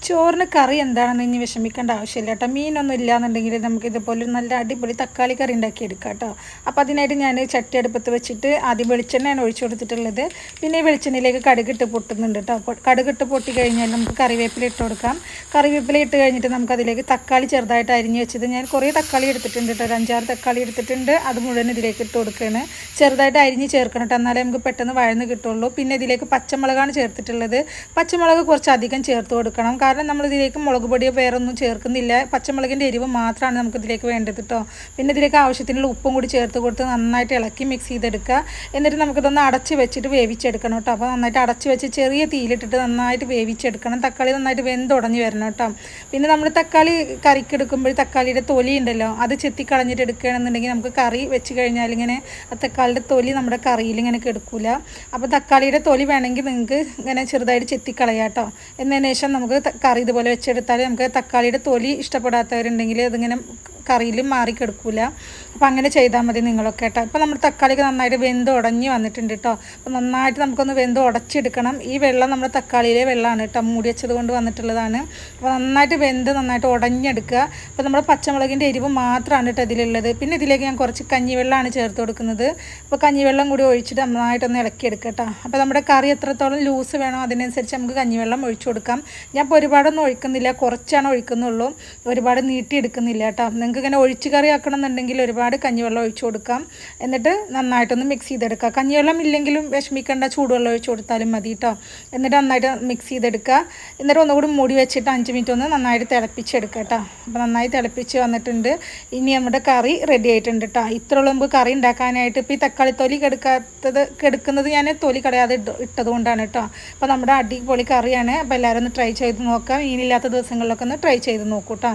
ചോറിന് കറി എന്താണെന്ന് ഇനി വിഷമിക്കേണ്ട ആവശ്യമില്ല കേട്ടോ. മീനൊന്നും ഇല്ലയെന്നുണ്ടെങ്കിൽ നമുക്ക് ഇതുപോലെ നല്ല അടിപൊളി തക്കാളി കറി ഉണ്ടാക്കി എടുക്കാം കേട്ടോ. അപ്പോൾ അതിനായിട്ട് ഞാൻ ചട്ടി അടുപ്പത്ത് വെച്ചിട്ട് ആദ്യം വെളിച്ചെണ്ണയാണ് ഒഴിച്ചു കൊടുത്തിട്ടുള്ളത്. പിന്നെ ഈ വെളിച്ചെണ്ണയിലേക്ക് കടുകിട്ട് പൊട്ടുന്നുണ്ട് കേട്ടോ. അപ്പോൾ കടുകിട്ട് പൊട്ടി കഴിഞ്ഞാൽ നമുക്ക് കറിവേപ്പില ഇട്ട് കൊടുക്കാം. കറിവേപ്പില ഇട്ട് കഴിഞ്ഞിട്ട് നമുക്കതിലേക്ക് തക്കാളി ചെറുതായിട്ട് അരിഞ്ഞ് വെച്ചത്, ഞാൻ കുറേ തക്കാളി എടുത്തിട്ടുണ്ട് കേട്ടോ, ഒരു 5-6 തക്കാളി എടുത്തിട്ടുണ്ട്. അത് മുഴുവൻ ഇതിലേക്ക് ഇട്ട് കൊടുക്കുകയാണ്. ചെറുതായിട്ട് അരിഞ്ഞ് ചേർക്കണം കേട്ടോ, എന്നാലേ നമുക്ക് പെട്ടെന്ന് വഴന്ന് കിട്ടുള്ളൂ. പിന്നെ ഇതിലേക്ക് പച്ചമുളകാണ് ചേർത്തിട്ടുള്ളത്. പച്ചമുളക് കുറച്ചധികം ചേർത്ത് കൊടുക്കണം, കാരണം നമ്മളിതിലേക്ക് മുളക് പൊടിയോ വേറൊന്നും ചേർക്കുന്നില്ല. പച്ചമുളകിൻ്റെ എരിവ് മാത്രമാണ് നമുക്കിതിലേക്ക് വേണ്ടത് കേട്ടോ. പിന്നെ ഇതിലേക്ക് ആവശ്യത്തിനുള്ള ഉപ്പും കൂടി ചേർത്ത് കൊടുത്ത് നന്നായിട്ട് ഇളക്കി മിക്സ് ചെയ്തെടുക്കുക. എന്നിട്ട് നമുക്കിതൊന്ന് അടച്ച് വെച്ചിട്ട് വേവിച്ചെടുക്കണം കേട്ടോ. അപ്പോൾ നന്നായിട്ട് അടച്ച് വെച്ച് ചെറിയ തീയിലിട്ടിട്ട് നന്നായിട്ട് വേവിച്ചെടുക്കണം. തക്കാളി നന്നായിട്ട് വെന്തുടഞ്ഞ് വരണം കേട്ടോ. പിന്നെ നമ്മൾ തക്കാളി കറിക്കെടുക്കുമ്പോൾ തക്കാളിയുടെ തൊലി ഉണ്ടല്ലോ, അത് ചെത്തിക്കളഞ്ഞിട്ട് എടുക്കുകയാണെന്നുണ്ടെങ്കിൽ നമുക്ക് കറി വെച്ച് കഴിഞ്ഞാൽ ഇങ്ങനെ തക്കാളിയുടെ തൊലി നമ്മുടെ കറിയിൽ ഇങ്ങനെ കെടുക്കില്ല. അപ്പോൾ തക്കാളിയുടെ തൊലി വേണമെങ്കിൽ നിങ്ങൾക്ക് ഇങ്ങനെ ചെറുതായിട്ട് ചെത്തിക്കളയാം കേട്ടോ. എന്നതിന് ശേഷം നമുക്ക് കറി ഇതുപോലെ വെച്ചെടുത്താൽ നമുക്ക് തക്കാളിയുടെ തൊലി ഇഷ്ടപ്പെടാത്തവരുണ്ടെങ്കിൽ അതിങ്ങനെ കറിയിൽ മാറിക്കെടുക്കില്ല. അപ്പോൾ അങ്ങനെ ചെയ്താൽ മതി നിങ്ങളൊക്കെ കേട്ടോ. ഇപ്പോൾ നമ്മുടെ തക്കാളിക്ക് നന്നായിട്ട് വെന്ത് ഉടഞ്ഞ് വന്നിട്ടുണ്ട് കേട്ടോ. അപ്പോൾ നന്നായിട്ട് നമുക്കൊന്ന് വെന്ത് ഉടച്ചെടുക്കണം. ഈ വെള്ളം നമ്മുടെ തക്കാളിയിലെ വെള്ളമാണ് കേട്ടോ, മൂടി വെച്ചത് കൊണ്ട് വന്നിട്ടുള്ളതാണ്. അപ്പോൾ നന്നായിട്ട് വെന്ത് നന്നായിട്ട് ഉടഞ്ഞെടുക്കുക. അപ്പോൾ നമ്മുടെ പച്ചമുളകിൻ്റെ എരിവ് മാത്രമാണ് കേട്ടോ ഇതിലുള്ളത്. പിന്നെ ഇതിലേക്ക് ഞാൻ കുറച്ച് കഞ്ഞിവെള്ളമാണ് ചേർത്ത് കൊടുക്കുന്നത്. അപ്പോൾ കഞ്ഞിവെള്ളം കൂടി ഒഴിച്ചിട്ട് നന്നായിട്ടൊന്ന് ഇളക്കിയെടുക്കുക കേട്ടോ. അപ്പോൾ നമ്മുടെ കറി എത്രത്തോളം ലൂസ് വേണോ അതിനനുസരിച്ച് നമുക്ക് കഞ്ഞിവെള്ളം ഒഴിച്ചു കൊടുക്കാം. ഞാൻ ഇപ്പോൾ ഒരുപാടൊന്നും ഒഴിക്കുന്നില്ല, കുറച്ചാണ് ഒഴിക്കുന്നുള്ളൂ, ഒരുപാട് നീട്ടിയെടുക്കുന്നില്ല കേട്ടോ. നിങ്ങൾക്ക് ഇങ്ങനെ ഒഴിച്ച് കറി ആക്കണം എന്നുണ്ടെങ്കിൽ ഒരുപാട് കഞ്ഞിവെള്ളം ഒഴിച്ചു കൊടുക്കാം. എന്നിട്ട് നന്നായിട്ടൊന്ന് മിക്സ് ചെയ്തെടുക്കുക. കഞ്ഞിവെള്ളം ഇല്ലെങ്കിലും വിഷമിക്കേണ്ട, ചൂടുവെള്ളം ഒഴിച്ചു കൊടുത്താലും മതി കേട്ടോ. എന്നിട്ട് നന്നായിട്ട് മിക്സ് ചെയ്തെടുക്കുക. എന്നിട്ട് ഒന്നുകൂടി മൂടി വെച്ചിട്ട് 5 മിനിറ്റ് ഒന്ന് നന്നായിട്ട് തിളപ്പിച്ചെടുക്കുക കേട്ടോ. അപ്പോൾ നന്നായി തിളപ്പിച്ച് വന്നിട്ടുണ്ട്. ഇനി നമ്മുടെ കറി റെഡി ആയിട്ടുണ്ട് കേട്ടോ. ഇത്രയുള്ള മുമ്പ് കറി ഉണ്ടാക്കാനായിട്ട് ഇപ്പോൾ ഈ തക്കാളി തൊലി കെടുക്കുന്നത് ഞാൻ തൊലി കളയാതെ ഇട്ടതുകൊണ്ടാണ് കേട്ടോ. അപ്പോൾ നമ്മുടെ അടിപൊളി കറിയാണ്. അപ്പോൾ എല്ലാവരും ഒന്ന് ട്രൈ ചെയ്ത് നോക്കാം. ഇനിയില്ലാത്ത ദിവസങ്ങളിലൊക്കെ ഒന്ന് ട്രൈ ചെയ്ത് നോക്കൂ കേട്ടോ.